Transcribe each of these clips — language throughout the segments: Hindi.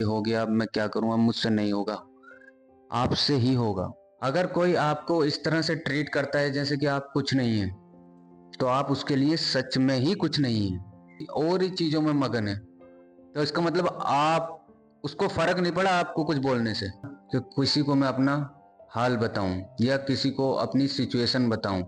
हो गया, अब मैं क्या करूं, अब मुझसे नहीं होगा। आपसे ही होगा। अगर कोई आपको इस तरह से ट्रीट करता है जैसे कि आप कुछ नहीं है, तो आप उसके लिए सच में ही कुछ नहीं है और ही चीजों में मगन है। तो इसका मतलब आप उसको फर्क नहीं पड़ा आपको कुछ बोलने से कि किसी को मैं अपना हाल बताऊं या किसी को अपनी सिचुएशन बताऊं।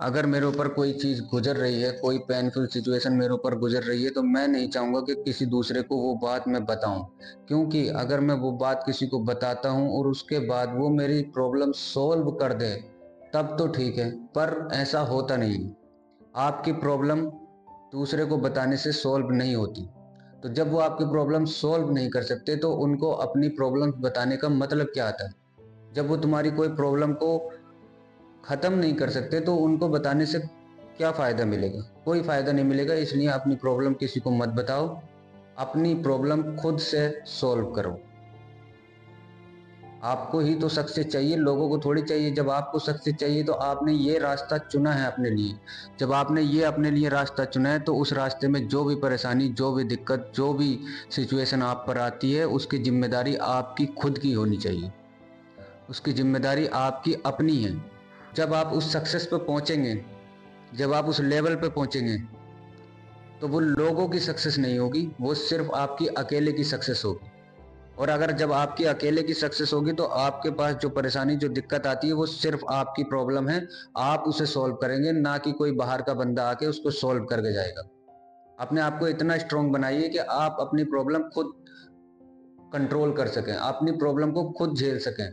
अगर मेरे ऊपर कोई चीज गुजर रही है, कोई पेनफुल सिचुएशन मेरे ऊपर गुजर रही है, तो मैं नहीं चाहूंगा कि किसी दूसरे को वो बात मैं बताऊं। क्योंकि अगर मैं वो बात किसी को बताता हूं और उसके बाद वो मेरी प्रॉब्लम सॉल्व कर दे, तब तो ठीक है, पर ऐसा होता नहीं। आपकी प्रॉब्लम दूसरे को बताने से सॉल्व नहीं होती। तो जब वो आपकी प्रॉब्लम सॉल्व नहीं कर सकते, तो उनको अपनी प्रॉब्लम बताने का मतलब क्या आता है? जब वो तुम्हारी कोई प्रॉब्लम को खत्म नहीं कर सकते, तो उनको बताने से क्या फायदा मिलेगा? कोई फायदा नहीं मिलेगा। इसलिए अपनी प्रॉब्लम किसी को मत बताओ, अपनी प्रॉब्लम खुद से सॉल्व करो। आपको ही तो सक्सेस चाहिए, लोगों को थोड़ी चाहिए। जब आपको सक्सेस चाहिए तो आपने ये रास्ता चुना है अपने लिए। जब आपने ये अपने लिए रास्ता चुना है, तो उस रास्ते में जो भी परेशानी, जो भी दिक्कत, जो भी सिचुएशन आप पर आती है, उसकी जिम्मेदारी आपकी खुद की होनी चाहिए। उसकी जिम्मेदारी आपकी अपनी है। जब आप उस सक्सेस पे पहुंचेंगे, जब आप उस लेवल पे पहुंचेंगे, तो वो लोगों की सक्सेस नहीं होगी, वो सिर्फ आपकी अकेले की सक्सेस होगी। और अगर जब आपकी अकेले की सक्सेस होगी, तो आपके पास जो परेशानी, जो दिक्कत आती है, वो सिर्फ आपकी प्रॉब्लम है। आप उसे सॉल्व करेंगे, ना कि कोई बाहर का बंदा आके उसको सॉल्व करके जाएगा। अपने आप को इतना स्ट्रांग बनाइए कि आप अपनी प्रॉब्लम खुद कंट्रोल कर सकें, अपनी प्रॉब्लम को खुद झेल सकें।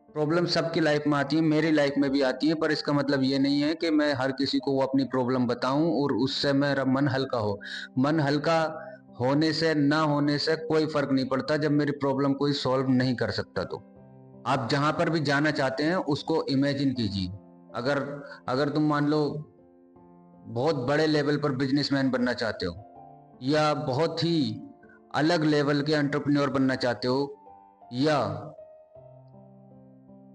प्रॉब्लम सबकी लाइफ में आती है, मेरी लाइफ में भी आती है, पर इसका मतलब ये नहीं है कि मैं हर किसी को वो अपनी प्रॉब्लम बताऊं और उससे मेरा मन हल्का हो। मन हल्का होने से ना होने से कोई फर्क नहीं पड़ता, जब मेरी प्रॉब्लम कोई सॉल्व नहीं कर सकता। तो आप जहां पर भी जाना चाहते हैं उसको इमेजिन कीजिए। अगर अगर तुम मान लो बहुत बड़े लेवल पर बिजनेसमैन बनना चाहते हो, या बहुत ही अलग लेवल के एंटरप्रेन्योर बनना चाहते हो, या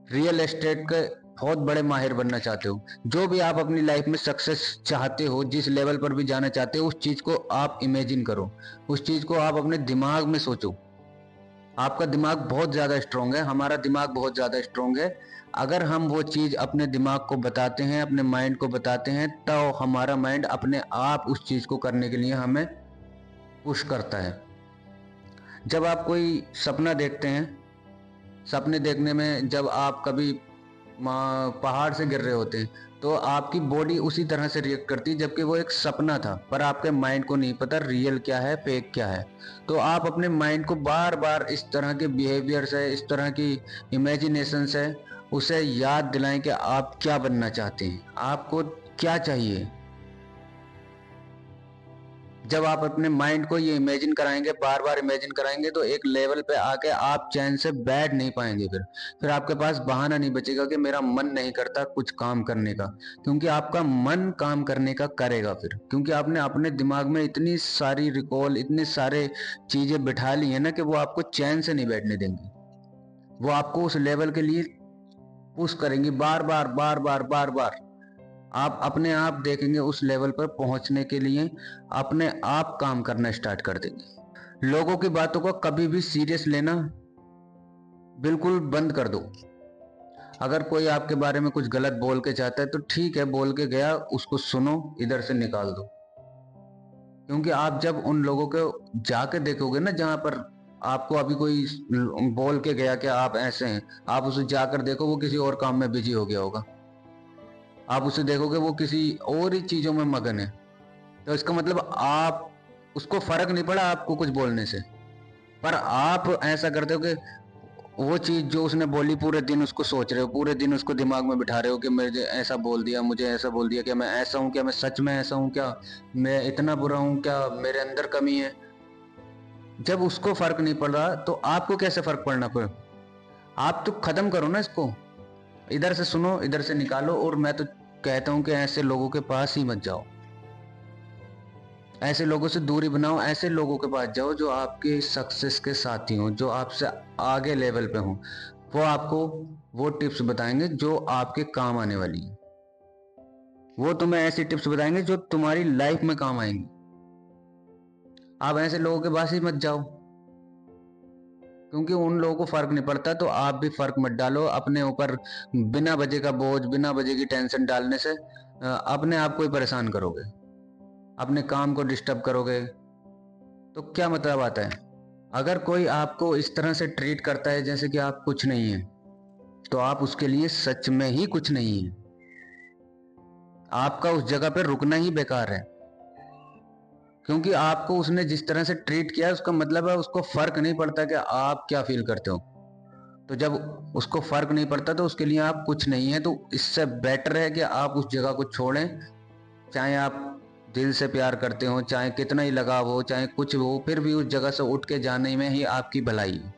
रियल एस्टेट के बहुत बड़े माहिर बनना चाहते हो, जो भी आप अपनी लाइफ में सक्सेस चाहते हो, जिस लेवल पर भी जाना चाहते हो, उस चीज को आप इमेजिन करो। उस चीज को आप अपने दिमाग में सोचो। आपका दिमाग बहुत ज्यादा स्ट्रांग है, हमारा दिमाग बहुत ज्यादा स्ट्रांग है। अगर हम वो चीज अपने दिमाग को बताते हैं, अपने माइंड को बताते हैं, तो हमारा माइंड अपने आप उस चीज को करने के लिए हमें पुश करता है। जब आप कोई सपना देखते हैं, सपने देखने में जब आप कभी पहाड़ से गिर रहे होते हैं, तो आपकी बॉडी उसी तरह से रिएक्ट करती है, जबकि वो एक सपना था, पर आपके माइंड को नहीं पता रियल क्या है, फेक क्या है। तो आप अपने माइंड को बार बार इस तरह के बिहेवियर से, इस तरह की इमेजिनेशन से उसे याद दिलाएं कि आप क्या बनना चाहते हैं, आपको क्या चाहिए। जब आप अपने माइंड को ये इमेजिन कराएंगे, बार बार इमेजिन कराएंगे, तो एक लेवल पे आके आप चैन से बैठ नहीं पाएंगे। फिर आपके पास बहाना नहीं बचेगा कि मेरा मन नहीं करता कुछ काम करने का। क्योंकि आपका मन काम करने का करेगा फिर, क्योंकि आपने अपने दिमाग में इतनी सारी रिकॉल, इतने सारे चीजें बिठा ली है ना, कि वो आपको चैन से नहीं बैठने देंगी। वो आपको उस लेवल के लिए पुश करेंगी बार बार बार बार बार बार। आप अपने आप देखेंगे उस लेवल पर पहुंचने के लिए अपने आप काम करना स्टार्ट कर देंगे। लोगों की बातों को कभी भी सीरियस लेना बिल्कुल बंद कर दो। अगर कोई आपके बारे में कुछ गलत बोल के जाता है, तो ठीक है, बोल के गया, उसको सुनो, इधर से निकाल दो। क्योंकि आप जब उन लोगों को जाके देखोगे ना, जहां पर आपको अभी कोई बोल के गया कि आप ऐसे हैं, आप उसे जाकर देखो, वो किसी और काम में बिजी हो गया होगा। आप उसे देखोगे वो किसी और ही चीजों में मगन है। तो इसका मतलब आप उसको फर्क नहीं पड़ा आपको कुछ बोलने से, पर आप ऐसा करते हो कि वो चीज जो उसने बोली, पूरे दिन उसको सोच रहे हो, पूरे दिन उसको दिमाग में बिठा रहे हो कि मुझे ऐसा बोल दिया, मुझे ऐसा बोल दिया, क्या मैं ऐसा हूँ, क्या मैं सच में ऐसा हूँ, क्या मैं इतना बुरा हूँ, क्या मेरे अंदर कमी है। जब उसको फर्क नहीं पड़ रहा, तो आपको कैसे फर्क पड़ना फिर? आप तो खत्म करो ना इसको। इधर से सुनो, इधर से निकालो। और मैं तो कहता हूँ कि ऐसे लोगों के पास ही मत जाओ, ऐसे लोगों से दूरी बनाओ। ऐसे लोगों के पास जाओ जो आपके सक्सेस के साथी हों, जो आपसे आगे लेवल पे हों। वो आपको वो टिप्स बताएंगे जो आपके काम आने वाली हैं। वो तुम्हें ऐसी टिप्स बताएंगे जो तुम्हारी लाइफ में काम आएंगी। आप ऐसे लोगों के पास ही मत जाओ, क्योंकि उन लोगों को फर्क नहीं पड़ता। तो आप भी फर्क मत डालो अपने ऊपर। बिना वजह का बोझ, बिना वजह की टेंशन डालने से अपने आप को ही परेशान करोगे, अपने काम को डिस्टर्ब करोगे। तो क्या मतलब आता है? अगर कोई आपको इस तरह से ट्रीट करता है जैसे कि आप कुछ नहीं है, तो आप उसके लिए सच में ही कुछ नहीं है। आपका उस जगह पे रुकना ही बेकार है, क्योंकि आपको उसने जिस तरह से ट्रीट किया है उसका मतलब है उसको फर्क नहीं पड़ता कि आप क्या फील करते हो। तो जब उसको फर्क नहीं पड़ता तो उसके लिए आप कुछ नहीं है। तो इससे बेटर है कि आप उस जगह को छोड़ें। चाहे आप दिल से प्यार करते हो, चाहे कितना ही लगाव हो, चाहे कुछ हो, फिर भी उस जगह से उठ के जाने में ही आपकी भलाई है।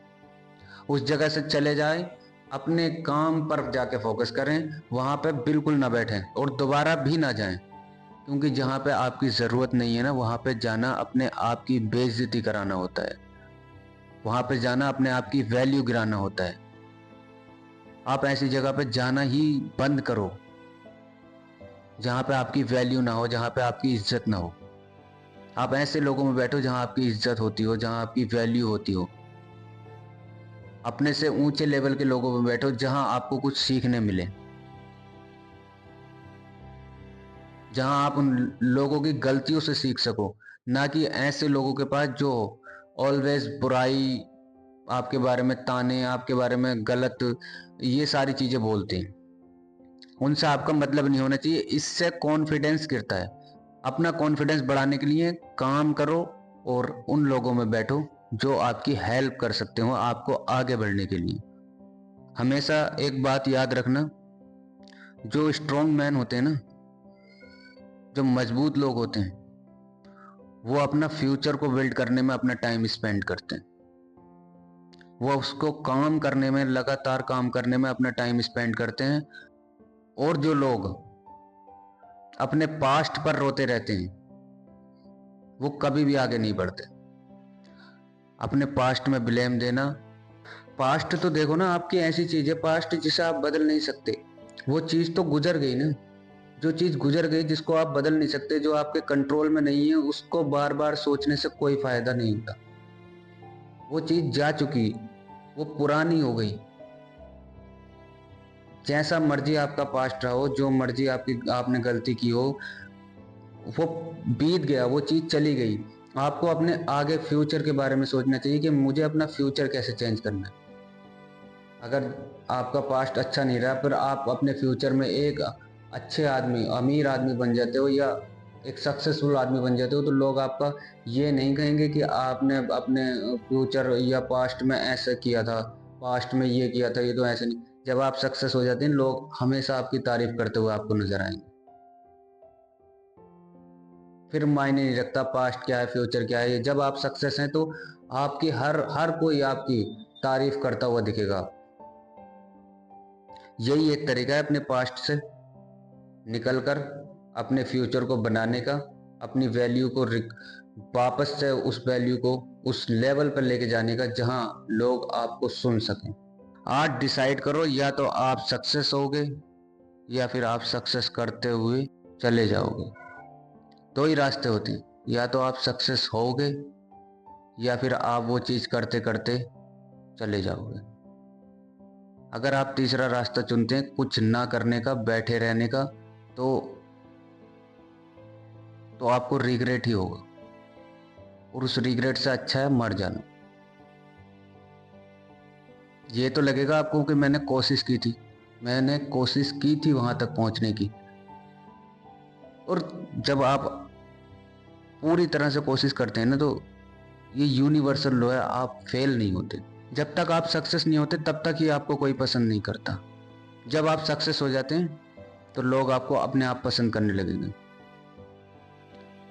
उस जगह से चले जाएं, अपने काम पर जाके फोकस करें, वहां पे बिल्कुल ना बैठें और दोबारा भी ना जाएं। क्योंकि जहाँ पे आपकी ज़रूरत नहीं है ना, वहाँ पे जाना अपने आप की बेइज्जती कराना होता है। वहाँ पे जाना अपने आप की वैल्यू गिराना होता है। आप ऐसी जगह पे जाना ही बंद करो जहाँ पे आपकी वैल्यू ना हो, जहाँ पे आपकी इज्जत ना हो। आप ऐसे लोगों में बैठो जहाँ आपकी इज्जत होती हो, जहाँ आपकी वैल्यू होती हो। अपने से ऊंचे लेवल के लोगों में बैठो जहाँ आपको कुछ सीखने मिले, जहाँ आप उन लोगों की गलतियों से सीख सको। ना कि ऐसे लोगों के पास जो ऑलवेज बुराई, आपके बारे में ताने, आपके बारे में गलत ये सारी चीजें बोलते हैं। उनसे आपका मतलब नहीं होना चाहिए। इससे कॉन्फिडेंस गिरता है। अपना कॉन्फिडेंस बढ़ाने के लिए काम करो और उन लोगों में बैठो जो आपकी हेल्प कर सकते हो आपको आगे बढ़ने के लिए। हमेशा एक बात याद रखना, जो स्ट्रॉन्ग मैन होते हैं ना, जो मजबूत लोग होते हैं, वो अपना फ्यूचर को बिल्ड करने में अपना टाइम स्पेंड करते हैं। वो उसको काम करने में, लगातार काम करने में अपना टाइम स्पेंड करते हैं। और जो लोग अपने पास्ट पर रोते रहते हैं, वो कभी भी आगे नहीं बढ़ते। अपने पास्ट में ब्लेम देना, पास्ट तो देखो ना, आपकी ऐसी चीज है पास्ट जिसे आप बदल नहीं सकते। वो चीज तो गुजर गई ना। जो चीज गुजर गई, जिसको आप बदल नहीं सकते, जो आपके कंट्रोल में नहीं है, उसको बार बार सोचने से कोई फायदा नहीं होता। वो चीज जा चुकी, वो पुरानी हो गई। जैसा मर्जी आपका पास्ट रहा हो, जो मर्जी आपने गलती की हो, वो बीत गया, वो चीज चली गई। आपको अपने आगे फ्यूचर के बारे में सोचना चाहिए कि मुझे अपना फ्यूचर कैसे चेंज करना है। अगर आपका पास्ट अच्छा नहीं रहा, फिर आप अपने फ्यूचर में एक अच्छे आदमी, अमीर आदमी बन जाते हो या एक सक्सेसफुल आदमी बन जाते हो, तो लोग आपका ये नहीं कहेंगे कि आपने अपने फ्यूचर या पास्ट में ऐसा किया था, पास्ट में ये किया था, ये तो ऐसे नहीं। जब आप सक्सेस हो जाते हैं, लोग हमेशा आपकी तारीफ करते हुए आपको नजर आएंगे। फिर मायने नहीं रखता पास्ट क्या है, फ्यूचर क्या है। जब आप सक्सेस हैं तो आपकी हर हर कोई आपकी तारीफ करता हुआ दिखेगा। यही एक तरीका है अपने पास्ट से निकलकर अपने फ्यूचर को बनाने का, अपनी वैल्यू को वापस से उस वैल्यू को उस लेवल पर लेके जाने का जहां लोग आपको सुन सकें। आज डिसाइड करो, या तो आप सक्सेस होगे या फिर आप सक्सेस करते हुए चले जाओगे। दो ही रास्ते होते हैं, या तो आप सक्सेस होगे या फिर आप वो चीज करते करते चले जाओगे। अगर आप तीसरा रास्ता चुनते हैं, कुछ ना करने का, बैठे रहने का, तो आपको रिग्रेट ही होगा। और उस रिग्रेट से अच्छा है मर जाना। ये तो लगेगा आपको कि मैंने कोशिश की थी, मैंने कोशिश की थी वहां तक पहुंचने की। और जब आप पूरी तरह से कोशिश करते हैं ना, तो ये यूनिवर्सल लॉ है, आप फेल नहीं होते। जब तक आप सक्सेस नहीं होते तब तक ही आपको कोई पसंद नहीं करता। जब आप सक्सेस हो जाते हैं तो लोग आपको अपने आप पसंद करने लगेंगे।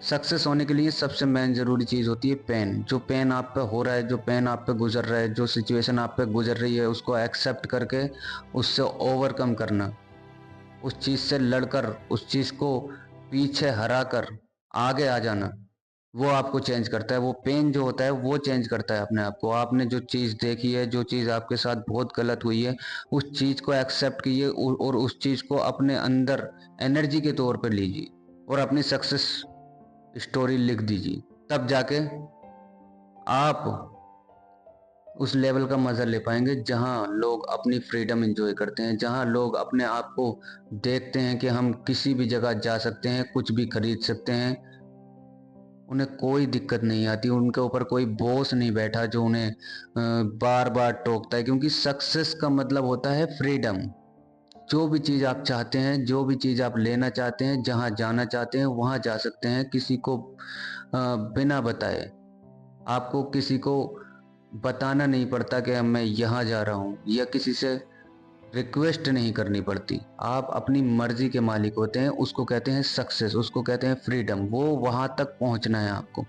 सक्सेस होने के लिए सबसे मेन जरूरी चीज होती है पेन। जो पेन आप पे हो रहा है, जो पेन आप पे गुजर रहा है, जो सिचुएशन आप पे गुजर रही है, उसको एक्सेप्ट करके उससे ओवरकम करना, उस चीज से लड़कर, उस चीज को पीछे हरा कर आगे आ जाना, वो आपको चेंज करता है। वो पेन जो होता है वो चेंज करता है अपने आप को। आपने जो चीज देखी है, जो चीज आपके साथ बहुत गलत हुई है, उस चीज को एक्सेप्ट कीजिए और उस चीज को अपने अंदर एनर्जी के तौर पर लीजिए और अपनी सक्सेस स्टोरी लिख दीजिए। तब जाके आप उस लेवल का मजा ले पाएंगे जहां लोग अपनी फ्रीडम एंजॉय करते हैं, जहां लोग अपने आप को देखते हैं कि हम किसी भी जगह जा सकते हैं, कुछ भी खरीद सकते हैं, उन्हें कोई दिक्कत नहीं आती, उनके ऊपर कोई बॉस नहीं बैठा जो उन्हें बार बार टोकता है। क्योंकि सक्सेस का मतलब होता है फ्रीडम। जो भी चीज़ आप चाहते हैं, जो भी चीज़ आप लेना चाहते हैं, जहां जाना चाहते हैं वहां जा सकते हैं, किसी को बिना बताए। आपको किसी को बताना नहीं पड़ता कि मैं यहाँ जा रहा हूँ, या किसी से रिक्वेस्ट नहीं करनी पड़ती। आप अपनी मर्जी के मालिक होते हैं। उसको कहते हैं सक्सेस, उसको कहते हैं फ्रीडम। वो वहां तक पहुंचना है आपको।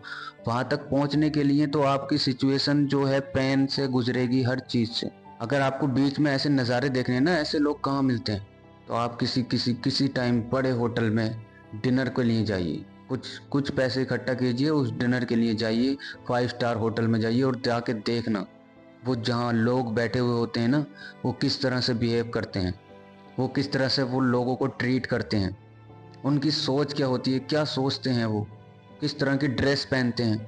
वहां तक पहुंचने के लिए तो आपकी सिचुएशन जो है पेन से गुजरेगी, हर चीज से। अगर आपको बीच में ऐसे नज़ारे देखने हैं ना, ऐसे लोग कहाँ मिलते हैं, तो आप किसी किसी किसी टाइम बड़े होटल में डिनर के लिए जाइए, कुछ कुछ पैसे इकट्ठा कीजिए, उस डिनर के लिए जाइए, 5 स्टार होटल में जाइए और जाके देखना वो जहाँ लोग बैठे हुए होते हैं ना, वो किस तरह से बिहेव करते हैं, वो किस तरह से वो लोगों को ट्रीट करते हैं, उनकी सोच क्या होती है, क्या सोचते हैं वो, किस तरह की ड्रेस पहनते हैं।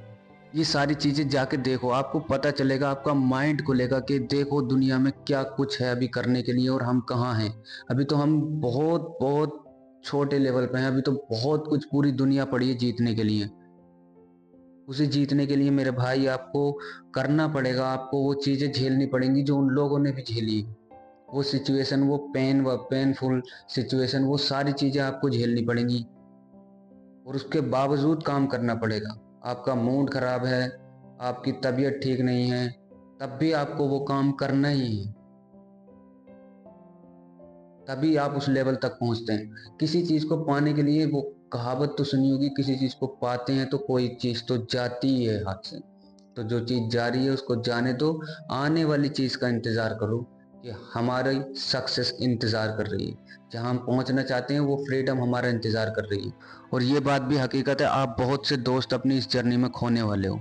ये सारी चीज़ें जाके देखो, आपको पता चलेगा, आपका माइंड खुलेगा कि देखो दुनिया में क्या कुछ है अभी करने के लिए और हम कहाँ हैं। अभी तो हम बहुत बहुत छोटे लेवल पे हैं, अभी तो बहुत कुछ पूरी दुनिया पड़ी है जीतने के लिए। उसे जीतने के लिए मेरे भाई आपको करना पड़ेगा, आपको वो चीज़ें झेलनी पड़ेंगी जो उन लोगों ने भी झेली। वो सिचुएशन, वो पेन व पेनफुल सिचुएशन, वो सारी चीज़ें आपको झेलनी पड़ेंगी और उसके बावजूद काम करना पड़ेगा। आपका मूड खराब है, आपकी तबीयत ठीक नहीं है, तब भी आपको वो काम करना ही है। तभी आप उस लेवल तक पहुंचते हैं। किसी चीज़ को पाने के लिए, वो कहावत तो सुनी होगी, किसी चीज़ को पाते हैं तो कोई चीज़ तो जाती ही है हाथ से। तो जो चीज़ जा रही है उसको जाने दो, आने वाली चीज़ का इंतज़ार करो कि हमारी सक्सेस इंतज़ार कर रही है। जहां हम पहुंचना चाहते हैं वो फ्रीडम हमारा इंतज़ार कर रही है। और ये बात भी हकीकत है, आप बहुत से दोस्त अपनी इस जर्नी में खोने वाले हो,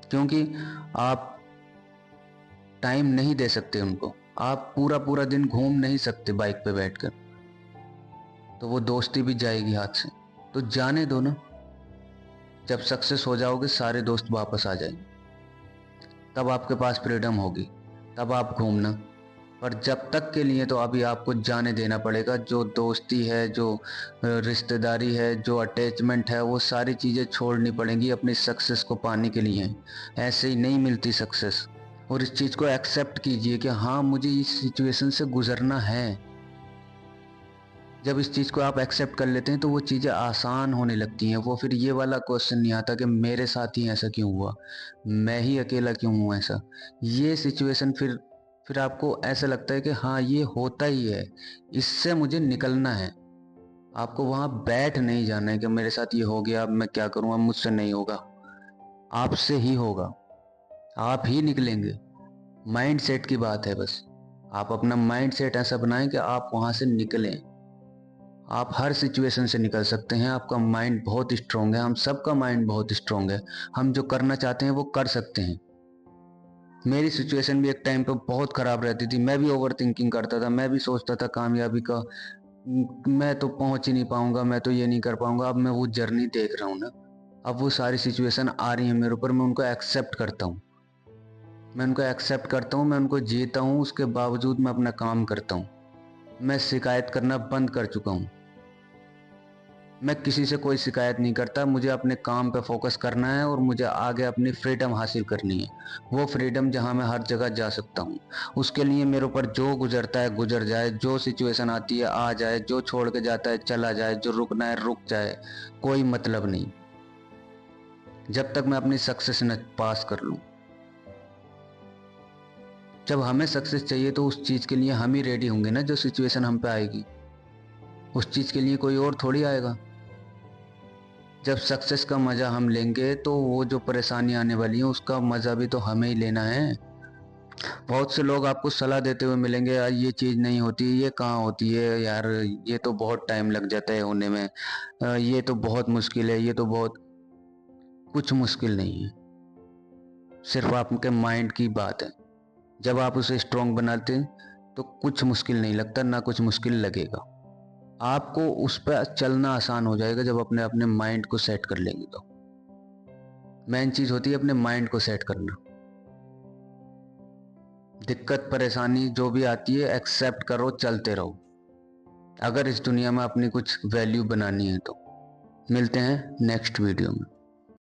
क्योंकि आप टाइम नहीं दे सकते उनको। आप पूरा पूरा दिन घूम नहीं सकते बाइक पे बैठकर, तो वो दोस्ती भी जाएगी हाथ से। तो जाने दो ना, जब सक्सेस हो जाओगे सारे दोस्त वापस आ जाएंगे, तब आपके पास फ्रीडम होगी, तब आप घूमना। पर जब तक के लिए तो अभी आपको जाने देना पड़ेगा। जो दोस्ती है, जो रिश्तेदारी है, जो अटैचमेंट है, वो सारी चीज़ें छोड़नी पड़ेंगी अपनी सक्सेस को पाने के लिए। ऐसे ही नहीं मिलती सक्सेस। और इस चीज़ को एक्सेप्ट कीजिए कि हाँ, मुझे इस सिचुएशन से गुजरना है। जब इस चीज़ को आप एक्सेप्ट कर लेते हैं तो वो चीज़ें आसान होने लगती हैं। वो फिर ये वाला क्वेश्चन नहीं आता कि मेरे साथ ही ऐसा क्यों हुआ, मैं ही अकेला क्यों हूँ ऐसा। ये सिचुएशन फिर आपको ऐसा लगता है कि हाँ, ये होता ही है, इससे मुझे निकलना है। आपको वहाँ बैठ नहीं जाना है कि मेरे साथ ये हो गया, अब मैं क्या करूँ, अब मुझसे नहीं होगा। आपसे ही होगा, आप ही निकलेंगे। माइंड सेट की बात है बस। आप अपना माइंड सेट ऐसा बनाएं कि आप वहाँ से निकलें। आप हर सिचुएशन से निकल सकते हैं। आपका माइंड बहुत स्ट्रांग है, हम सबका माइंड बहुत स्ट्रांग है। हम जो करना चाहते हैं वो कर सकते हैं। मेरी सिचुएशन भी एक टाइम पे बहुत ख़राब रहती थी। मैं भी ओवर थिंकिंग करता था, मैं भी सोचता था कामयाबी का, मैं तो पहुंच ही नहीं पाऊंगा, मैं तो ये नहीं कर पाऊंगा। अब मैं वो जर्नी देख रहा हूँ ना, अब वो सारी सिचुएशन आ रही हैं मेरे ऊपर, मैं उनको एक्सेप्ट करता हूँ। मैं उनको एक्सेप्ट करता हूँ, मैं उनको जीता हूँ, उसके बावजूद मैं अपना काम करता हूँ। मैं शिकायत करना बंद कर चुका हूँ। मैं किसी से कोई शिकायत नहीं करता। मुझे अपने काम पे फोकस करना है और मुझे आगे अपनी फ्रीडम हासिल करनी है। वो फ्रीडम जहां मैं हर जगह जा सकता हूँ। उसके लिए मेरे ऊपर जो गुजरता है गुजर जाए, जो सिचुएशन आती है आ जाए, जो छोड़ के जाता है चला जाए, जो रुकना है रुक जाए, कोई मतलब नहीं, जब तक मैं अपनी सक्सेस न पास कर लूँ। जब हमें सक्सेस चाहिए तो उस चीज़ के लिए हम ही रेडी होंगे ना। जो सिचुएशन हम पे आएगी उस चीज़ के लिए कोई और थोड़ी आएगा। जब सक्सेस का मज़ा हम लेंगे तो वो जो परेशानी आने वाली है उसका मज़ा भी तो हमें ही लेना है। बहुत से लोग आपको सलाह देते हुए मिलेंगे, यार ये चीज़ नहीं होती, ये कहाँ होती है यार, ये तो बहुत टाइम लग जाता है होने में, ये तो बहुत मुश्किल है, ये तो बहुत। कुछ मुश्किल नहीं है, सिर्फ आपके माइंड की बात है। जब आप उसे स्ट्रांग बनाते हैं तो कुछ मुश्किल नहीं लगता, ना कुछ मुश्किल लगेगा। आपको उस पर चलना आसान हो जाएगा जब अपने अपने माइंड को सेट कर लेंगे तो। मेन चीज होती है अपने माइंड को सेट करना। दिक्कत परेशानी जो भी आती है एक्सेप्ट करो, चलते रहो, अगर इस दुनिया में अपनी कुछ वैल्यू बनानी है तो। मिलते हैं नेक्स्ट वीडियो में।